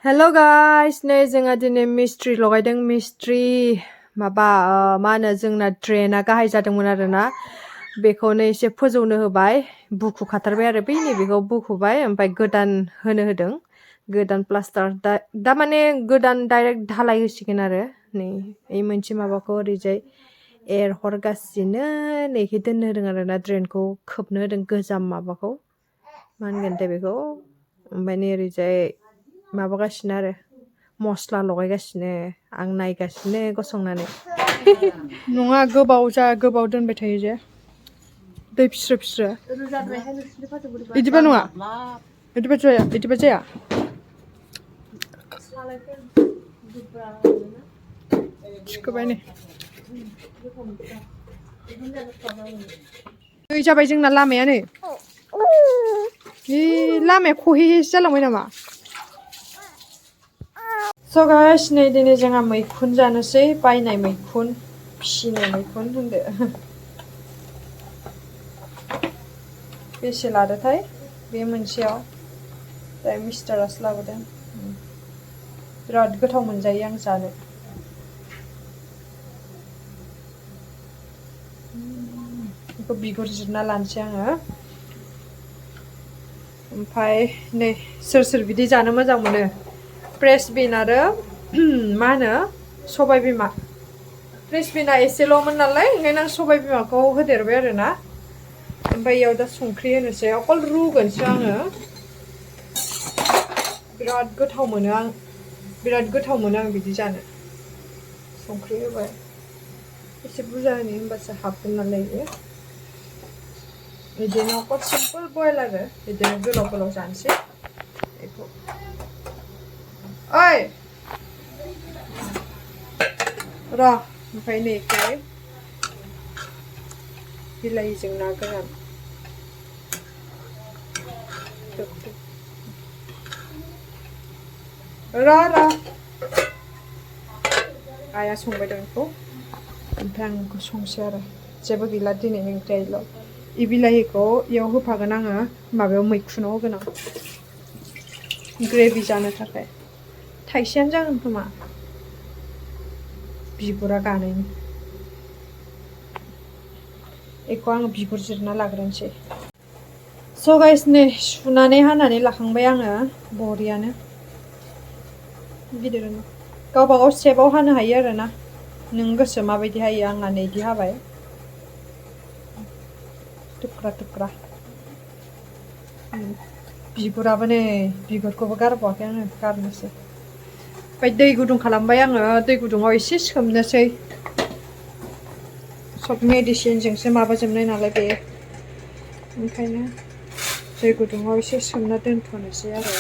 Hello guys, नै जोंहा दिनै मिस्ट्रि लगायदों मिस्ट्रि माबा मा होनो जोंना ड्रेना गाहाय जादोंमोन आरोना बेखौनो एसे फोजौनो होबाय बुखु खाथारबाय आरो बै नैबेखौ बुखुबाय ओमफ्राय गोदान होनो होदों गोदान प्लास्टार दा माने गोदान डाइरेक्ट ढालाय होसिगोन आरो नै এই मोनसे माबाखौ ओरैजाय एरहरगासिनो नैखि दोननो होदों आरोना ड्रेनखौ खोबनो होदों गोजाम माबाखौ मा होनगोन दे बेखौ ओमफ्राय नै ओरैजाय माबागासिनो आरो मस्ला लगायगासिनो आं नायगासिनो गसंनानै नङा गोबाव दोनबाय थायो जे दै फिस्रो फिस्रो इदिबा नङा इदिबा जाया थिखोबाय नै दै जाबाय जोंना लामाया नै लामाया खहेहेसो जालांबाय नामा So guys, नै दिनै जोंहा मैखुन जानोसै बायनाय मैखुन फिसिनाय मैखुन होनदो बेसे लादोथाय बे मोनसेयाव दा मिस्टारासो लाबोदों बिराद गोथाव मोनजायो आं जानो बेखौ बिगुर जिरना लानोसै आङो ओमफ्राय नै सोर बिदि जानो मोजां मोनो फ्रेश बिन आरो मा होनो सबाय बिमा फ्रेश बिना एसेल'मोन नालाय ओंखायनो आं सबाय बिमाखौ होदेरबाय आरोना ओमफ्राय इयाव दा संख्रि होनोसै अकल रुगोनसो आङो बिराद गोथाव मोनो आं बिदि जानो संख्रि होबाय एसे बुरजा होनो होमबासो हाबगोन नालाय इयो बिदिनो अकल सिम्पोल बयल आरो बिदिनो गोलाव जानोसै बेखौ ओइ र' ओमफ्राय नैखाय बिलाहिजों ना गोरान र' आइया संबाय दं बेखौ ओमफ्राय आं बेखौ संसै आरो जेबो गैला दिनैनि ओंख्रियाल' इ बिलाहिखौ इयाव होफागोन आङो माबायाव मैखुनाव होगोन आं ग्रेभि जानो थाखाय थाइसेयानो जागोन खोमा बिगुरा गानायनि बेखौ आङो बिगुर जिरना लाग्रोनोसै स' गाइस नै सुनानै हानानै लाखांबाय आङो बरियानो गिदिर गावबागाव सेबाव हानो हायो आरोना नों गोसो माबायदि हायो आंना नै इदि हाबाय थुख्रा बिगुराबो नै बिगुरखौबो गारबावाखै आङो गारनोसै ओमफ्राय दै गुदुं खालामबाय आङो दै गुदुङाव एसे सोमनोसै सब मेडिसिनजोंसो माबाजोबनाय नालाय बे ओंखायनो दै गुदुङाव एसे सोमना दोनथ'नोसै आरो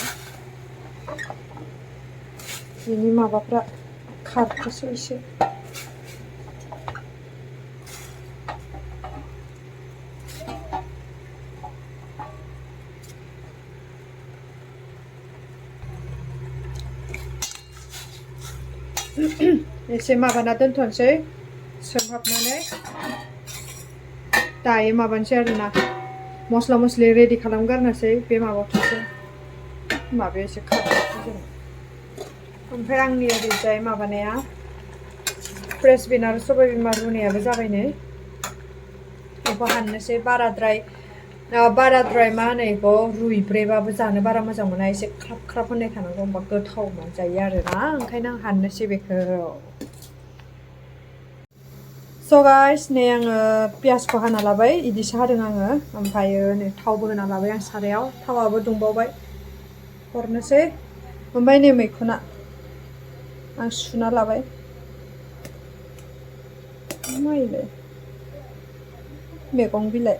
बिनि माबाफ्रा खारथोसै एसे एसे माबाना दोनथ'नोसै सोमहाबनानै दायो माबानोसै आरोना मस्ला मस्लि रेडि खालामगारनोसै बे माबाखौसो माबाया एसे खारथोसै जों ओमफ्राय आंनि ओरैजाय माबानाया फ्रेश बिन आरो सबाय बिमा रुनायाबो जाबाय नै बेखौ हाननोसै बाराद्राय मा होनो बेखौ रुइब्रेबाबो जानो बारा मोजां मोना एसे ख्राब होननाय थानांगौ होमबा गोथाव मोनजायो आरोना ओंखायनो आं हाननोसै बेखौ स' गाइस नै आङो पियासखौ हाना लाबाय इदिसो हादों आङो ओमफ्रायो नै थावबो होना लाबाय आं सारायाव थावाबो दुंबावबाय हरनोसै ओमफ्राय नै मैखुना आं सुना लाबाय माइलाय मैगं बिलाइ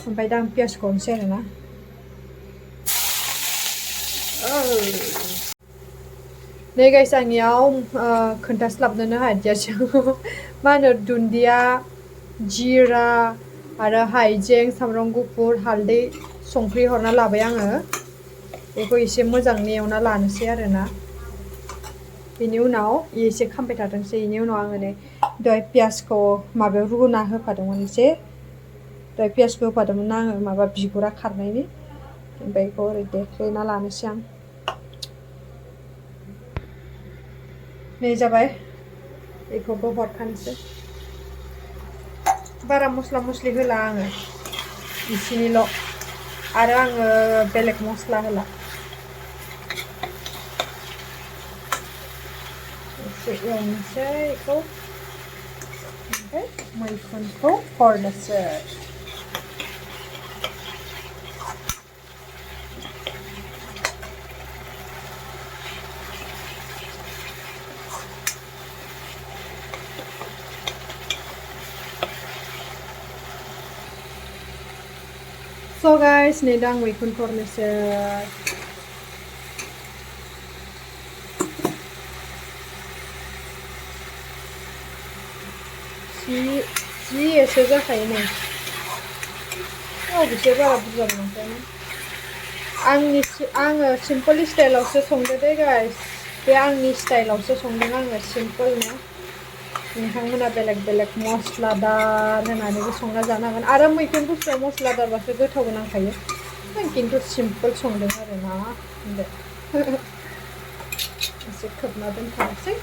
ओमफ्राय दा आं पियासखौ हरनोसै आरोना नै गाइस आंनियाव खोन्थास्लाबनोनो हादियासै मा होनो दुन्दिया जिरा आरो हाइजें सामब्राम गुफुर हालदै संख्रि हरना लाबाय आङो बेखौ एसे मोजाङै एवना लानोसै आरोना बेनि उनाव एसे खामबाय थाथोंसै बेनि उनाव आङो नै दहाय पियासखौ माबायाव रुना होफादोंमोन एसे दहाय पियासखौ होफादोंमोन आङो माबा बिगुरा खारनायनि ओमफ्राय बेखौ ओरै देख्रेना लानोसै आं नै जाबाय बेखौबो हरखानोसै बारा मस्ला मस्लि होला आङो इसेनिल' आरो आङो बेलेग मस्ला होला एसे एवनोसै बेखौ ओमफ्राय मैखुनखौ हरनोसै So guys, नै दा आं मैखुनखौ हरनोसै जि एसे जाखायो नै बिसोर बारा बुरजा नङाखायनो आङो सिम्पोल स्टाइलावसो संदो दे गाइस बे आंनि स्टाइलावसो संदों आङो सिम्पोलनो नोंथांमोना बेलेग बेलेग मस्लादार होनानैबो संना जानो हागोन आरो मैखुन बुस्थुआ मस्लादारबासो गोथाव नांखायो आं खिन्थु सिम्पोल संदों आरोना दे एसे खोबना दोनथ'नोसै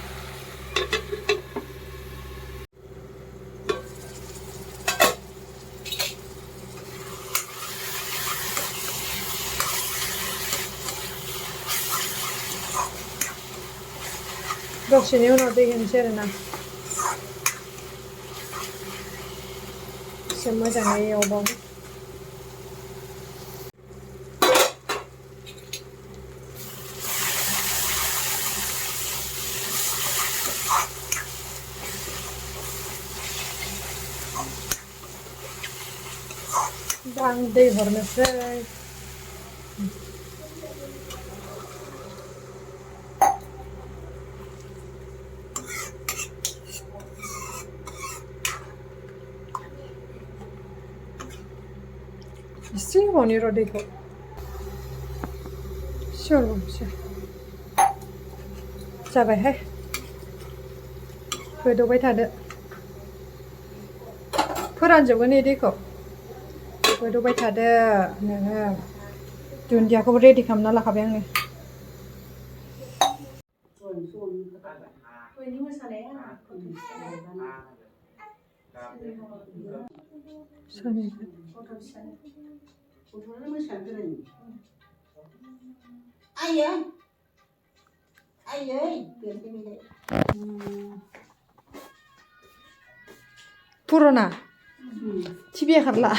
दसेनि उनाव दै होनोसै आरोना एसे मोजाङै एवबावनो आं दै हरनोसै एसे होबावनि र' दैखौ एसे हरबावनोसै जाबायहाय गोदौबाय थादो फोरानजोबगोन नै दैखौ गोदौबाय थादो नोङो दुन्दियाखौबो रेडि खालामना लाखाबाय आङो पुरना टिभिया खारला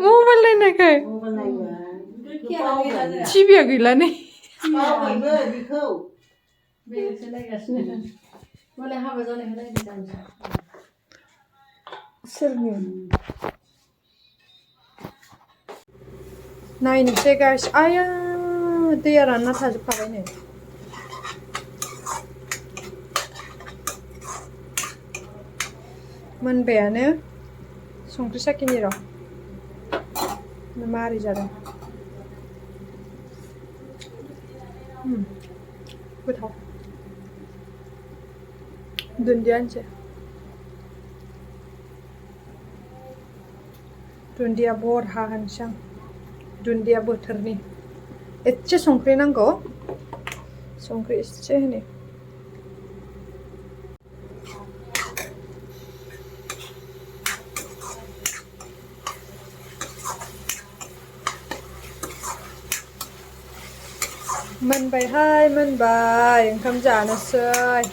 मबाइल नायनायखाय टिभिया गैला नै सोरनि नायनोसै गाइस आया दैया रानना थाजोबखाबाय नै मोनबायानो संख्रि साखिनि र' मारै जादों गोथाव दुन्दिया होनसै दुन्दिया बरहा होनसै आं दुन्दिया बोथोरनि एसे संख्रि नांगौ संख्रि एसे होनि मोनबायहाय मोनबाय ओंखाम जानोसै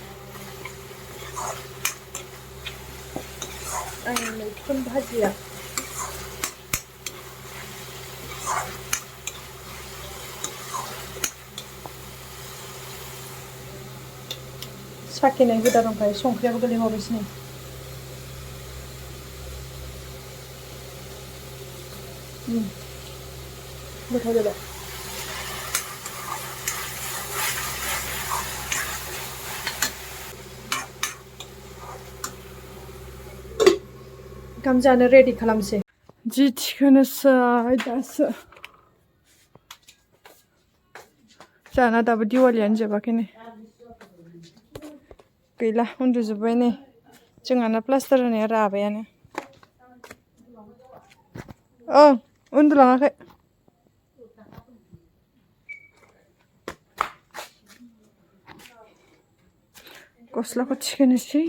आंनि मैखुन भाजिया साखिनाय हुदा दंखायो संख्रियाबो गोलैबावबायसो नै गोथाव जाबाय ओंखाम जानो रेडि खालामसै जि थिखोनोसै दासो जाना दाबो दिवालियानो जोबाखै नै गैला उन्दुजोब्बाय नै जोंहाना प्लास्टार होनाया राबायानो उन्दुलाङाखै गस्लाखौ थिखोनोसै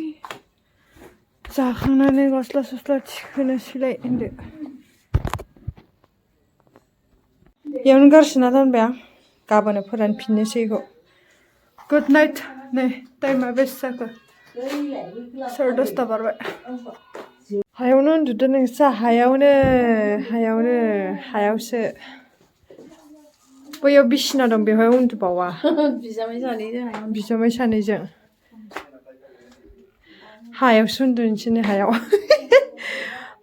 जाखांनानै गस्ला सस्ला थिखोनोसैलाय होनदो बेयावनो गारसोना दोनबाय आं गाबोनो फोरानफिननोसै बेखौ गुड नाइट नै टाइमा बेसे जाखो 10:30 बारबाय हायावनो उन्दुदो नोंस्रा हायावसो बैयाव बिसिना दं बेवहाय उन्दुबावा बिजामाय सानैजों हायावसो उन्दुनोसै हायाव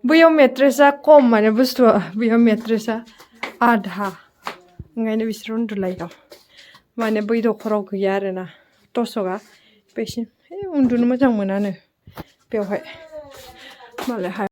बैयाव मेट्रेसआ खम माने बुस्थुआ बैयाव मेट्रेसआ आधा ओंखायनो बिसोर उन्दुलायो माने बै दखराव गैया आरोना टसकआ बेसिम उन्दुनो मोजां मोनानो बेवहाय मालाय